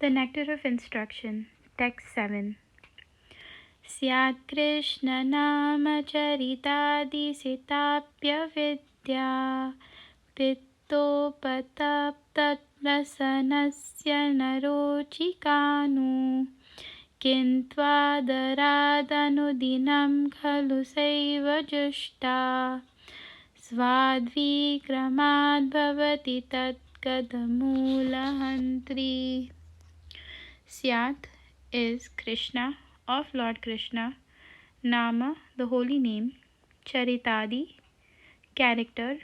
The Nectar of Instruction, Text 7. स्यात् कृष्णनामचरितादिसिताप्यविद्या पित्तोपतप्तरसनस्य नरोचिकानु किन्त्वादरादनुदिनं खलु सैव जुष्टा स्वाद्विक्रमाद्भवति तत्कदमूलहन्त्री. Syat is Krishna, of Lord Krishna, Nama, the holy name, Charitadi, character,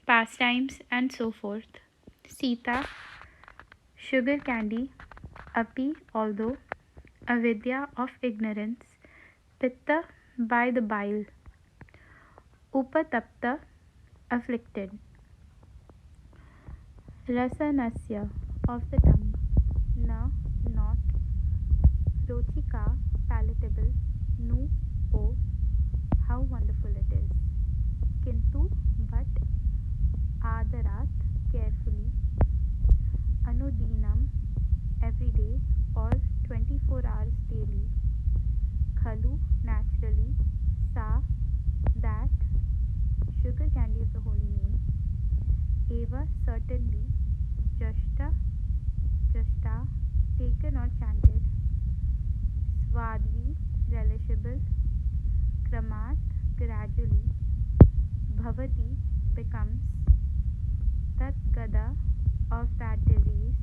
pastimes, and so forth. Sita, sugar candy, Api, although, Avidya, of ignorance, Pitta, by the bile, Upatapta, afflicted, Rasanasya, of the tongue, Na, not, Rochika, palatable, Nu, oh, how wonderful it is. Kintu, but, Adarat, carefully, Anudinam, every day or 24 hours daily, Khalu, naturally, Sa, that, sugar candy of the holy name, Eva, certainly, Jashta, Jashta, taken or chanted, Svadvi, relishable, Kramat, gradually, Bhavati, becomes, Tatkada, of that disease,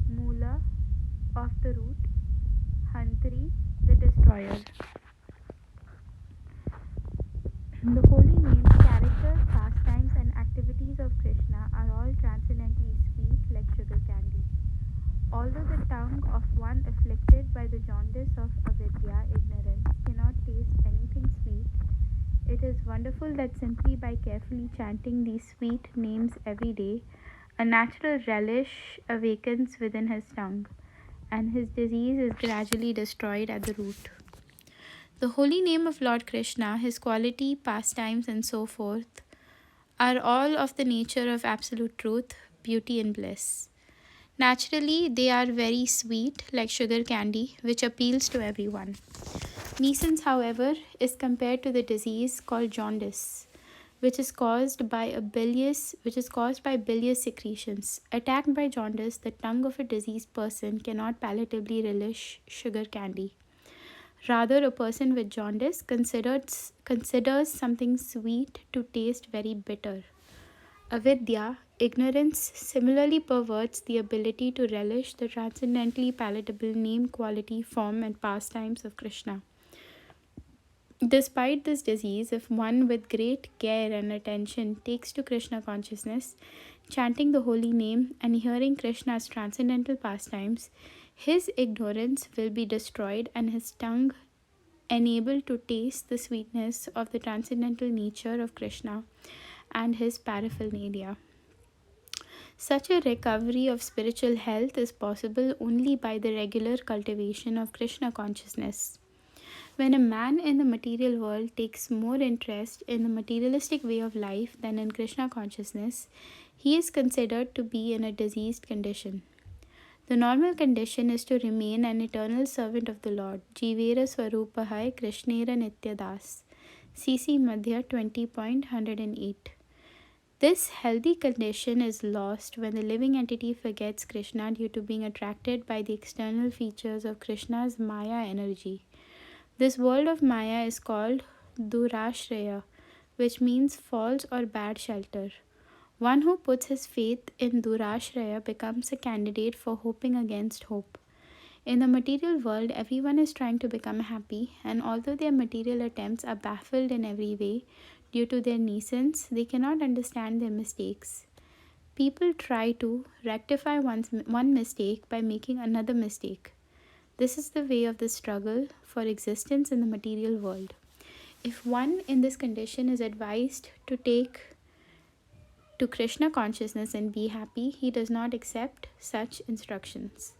Mula, of the root, Hantri, the destroyer. The holy names, characters, pastimes, and activities of Krishna are all transcendently sweet like sugar candy. Although the tongue of one afflicted by the jaundice of avidya, ignorance, cannot taste anything sweet, it is wonderful that simply by carefully chanting these sweet names every day, a natural relish awakens within his tongue, and his disease is gradually destroyed at the root. The holy name of Lord Krishna, his quality, pastimes, and so forth, are all of the nature of absolute truth, beauty, and bliss. Naturally, they are very sweet, like sugar candy, which appeals to everyone. Nescience, however, is compared to the disease called jaundice, which is caused by bilious secretions. Attacked by jaundice, the tongue of a diseased person cannot palatably relish sugar candy. Rather, a person with jaundice considers something sweet to taste very bitter. Avidya, ignorance, similarly perverts the ability to relish the transcendently palatable name, quality, form, and pastimes of Krishna. Despite this disease, if one with great care and attention takes to Krishna consciousness, chanting the holy name, and hearing Krishna's transcendental pastimes, his ignorance will be destroyed and his tongue enabled to taste the sweetness of the transcendental nature of Krishna and his paraphernalia. Such a recovery of spiritual health is possible only by the regular cultivation of Krishna consciousness. When a man in the material world takes more interest in the materialistic way of life than in Krishna consciousness, he is considered to be in a diseased condition. The normal condition is to remain an eternal servant of the Lord. Jivera Swarupahai Krishnera Nityadas. CC Madhya 20.108. This healthy condition is lost when the living entity forgets Krishna due to being attracted by the external features of Krishna's Maya energy. This world of Maya is called Durashraya, which means false or bad shelter. One who puts his faith in Durashraya becomes a candidate for hoping against hope. In the material world, everyone is trying to become happy, and although their material attempts are baffled in every way due to their nescience, they cannot understand their mistakes. People try to rectify one mistake by making another mistake. This is the way of the struggle for existence in the material world. If one in this condition is advised to take to Krishna consciousness and be happy, he does not accept such instructions.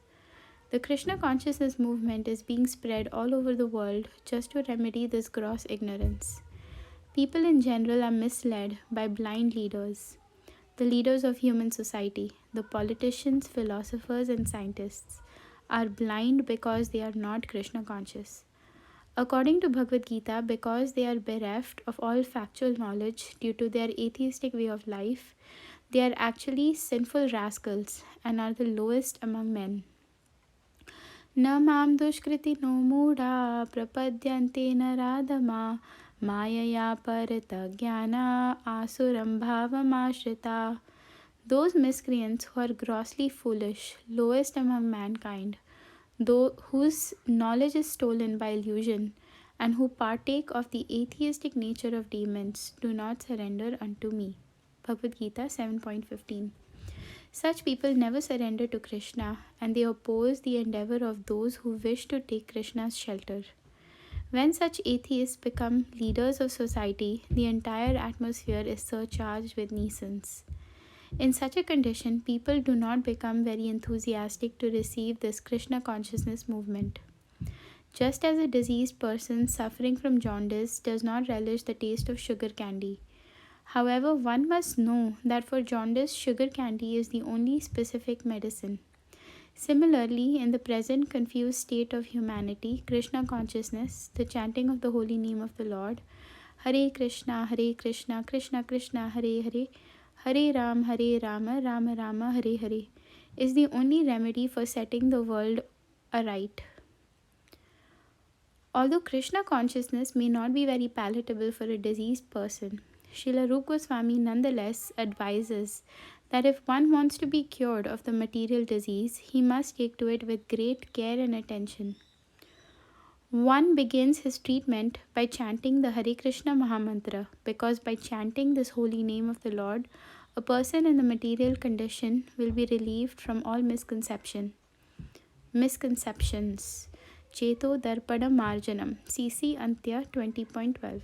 The Krishna consciousness movement is being spread all over the world just to remedy this gross ignorance. People in general are misled by blind leaders, the leaders of human society. the politicians, philosophers, and scientists, are blind because they are not Krishna conscious. According to Bhagavad Gita, because they are bereft of all factual knowledge due to their atheistic way of life, they are actually sinful rascals and are the lowest among men. न मां दुष्कृतिनो मूढा प्रपद्यन्ते नराधमा मायया परतज्ञाना आसुरं भावमाश्रिता. Those miscreants who are grossly foolish, lowest among mankind, whose knowledge is stolen by illusion, and who partake of the atheistic nature of demons, do not surrender unto me. Bhagavad Gita 7.15. Such people never surrender to Krishna, and they oppose the endeavor of those who wish to take Krishna's shelter. When such atheists become leaders of society, the entire atmosphere is surcharged with nuisance. In such a condition, people do not become very enthusiastic to receive this Krishna consciousness movement. Just as a diseased person suffering from jaundice does not relish the taste of sugar candy. However, one must know that for jaundice, sugar candy is the only specific medicine. Similarly, in the present confused state of humanity, Krishna consciousness, the chanting of the holy name of the Lord, Hare Krishna, Krishna Krishna, Hare Hare, Hare Rama, Rama Rama, Hare Hare, is the only remedy for setting the world aright. Although Krishna consciousness may not be very palatable for a diseased person, Srila Rupa Goswami nonetheless advises that if one wants to be cured of the material disease, he must take to it with great care and attention. One begins his treatment by chanting the Hare Krishna Mahamantra, because by chanting this holy name of the Lord, a person in the material condition will be relieved from all misconceptions. Cheto Darpada Marjanam, CC Antya 20.12.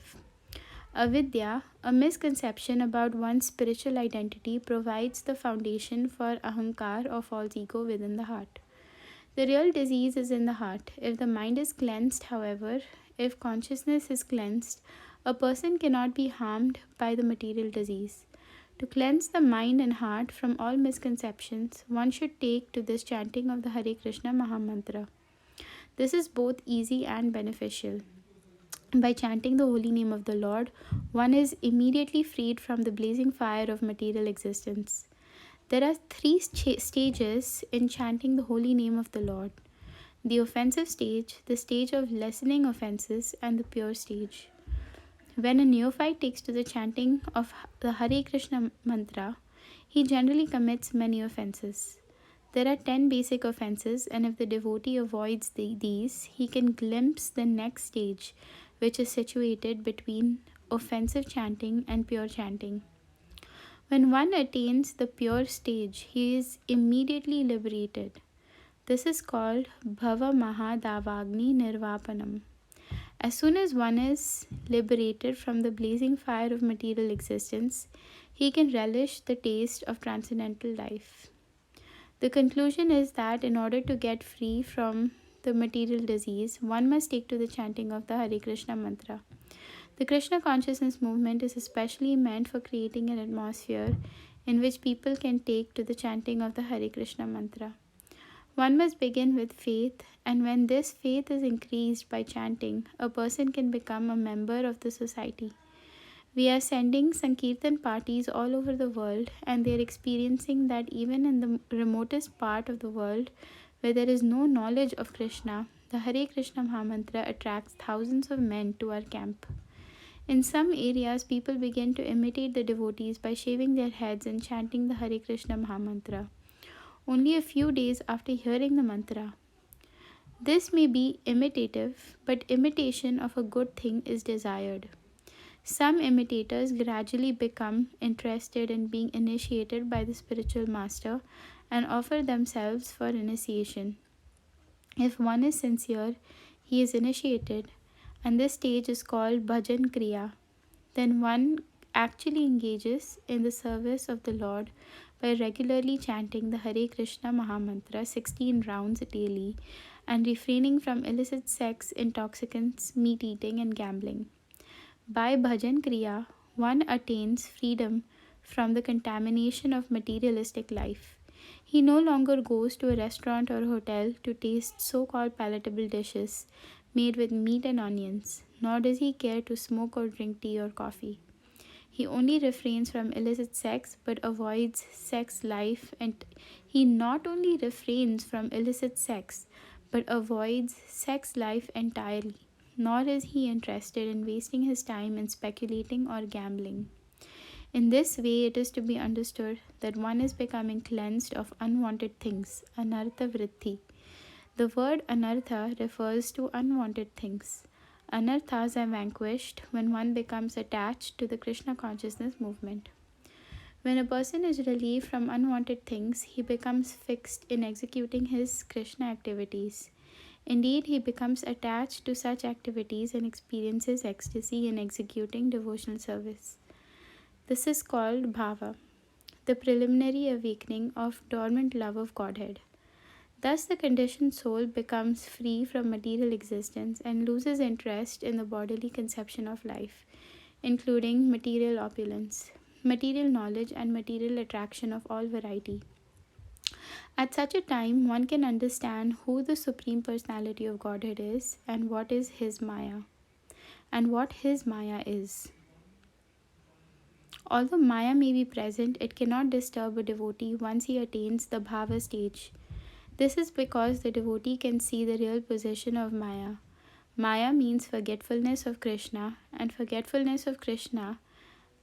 Avidya, a misconception about one's spiritual identity, provides the foundation for ahankar or false ego within the heart. The real disease is in the heart. If the mind is cleansed, however, if consciousness is cleansed, a person cannot be harmed by the material disease. To cleanse the mind and heart from all misconceptions, one should take to this chanting of the Hare Krishna Mahamantra. This is both easy and beneficial. By chanting the holy name of the Lord, one is immediately freed from the blazing fire of material existence. There are three stages in chanting the holy name of the Lord: the offensive stage, the stage of lessening offenses, and the pure stage. When a neophyte takes to the chanting of the Hare Krishna mantra, he generally commits many offenses. There are 10 basic offenses, and if the devotee avoids these, he can glimpse the next stage, which is situated between offensive chanting and pure chanting. When one attains the pure stage, he is immediately liberated. This is called Bhava Mahadavagni Nirvapanam. As soon as one is liberated from the blazing fire of material existence, he can relish the taste of transcendental life. The conclusion is that in order to get free from the material disease, one must take to the chanting of the Hare Krishna mantra. The Krishna consciousness movement is especially meant for creating an atmosphere in which people can take to the chanting of the Hare Krishna mantra. One must begin with faith, and when this faith is increased by chanting, a person can become a member of the society. We are sending Sankirtan parties all over the world, and they are experiencing that even in the remotest part of the world where there is no knowledge of Krishna, the Hare Krishna Mahamantra attracts thousands of men to our camp. In some areas, people begin to imitate the devotees by shaving their heads and chanting the Hare Krishna Mahamantra only a few days after hearing the mantra. This may be imitative, but imitation of a good thing is desired. Some imitators gradually become interested in being initiated by the spiritual master and offer themselves for initiation. If one is sincere, he is initiated, and this stage is called Bhajan Kriya. Then one actually engages in the service of the Lord by regularly chanting the Hare Krishna Mahamantra 16 rounds daily and refraining from illicit sex, intoxicants, meat eating, and gambling. By Bhajan Kriya, one attains freedom from the contamination of materialistic life. He no longer goes to a restaurant or hotel to taste so called palatable dishes made with meat and onions, nor does he care to smoke or drink tea or coffee. He only refrains from illicit sex but avoids sex life, and he not only refrains from illicit sex but avoids sex life entirely, nor is he interested in wasting his time in speculating or gambling. In this way, it is to be understood that one is becoming cleansed of unwanted things, anartha vritti. The word anartha refers to unwanted things. Anarthas are vanquished when one becomes attached to the Krishna consciousness movement. When a person is relieved from unwanted things, he becomes fixed in executing his Krishna activities. Indeed, he becomes attached to such activities and experiences ecstasy in executing devotional service. This is called bhava, the preliminary awakening of dormant love of Godhead. Thus, the conditioned soul becomes free from material existence and loses interest in the bodily conception of life, including material opulence, material knowledge, and material attraction of all variety. At such a time, one can understand who the Supreme Personality of Godhead is and what is His Maya, and what His Maya is. Although Maya may be present, it cannot disturb a devotee once he attains the bhava stage. This is because the devotee can see the real position of Maya. Maya means forgetfulness of Krishna, and forgetfulness of Krishna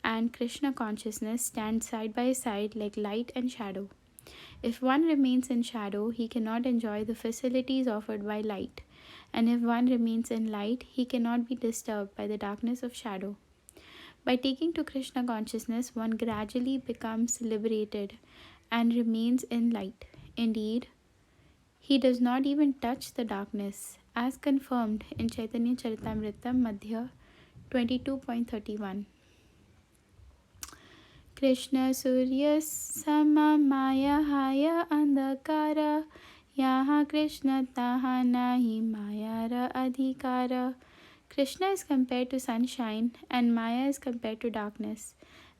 and Krishna consciousness stand side by side like light and shadow. If one remains in shadow, he cannot enjoy the facilities offered by light, and if one remains in light, he cannot be disturbed by the darkness of shadow. By taking to Krishna consciousness, one gradually becomes liberated and remains in light. Indeed, he does not even touch the darkness, as confirmed in Chaitanya Charitamrita Madhya 22.31. Krishna Surya Sama Maya Haya Andhakara Yaha Krishna Taha Nahi Mayara Adhikara. Krishna is compared to sunshine and Maya is compared to darkness.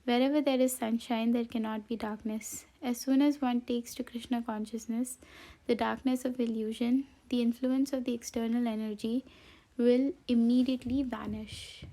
Wherever there is sunshine, there cannot be darkness. As soon as one takes to Krishna consciousness, the darkness of illusion, the influence of the external energy, will immediately vanish.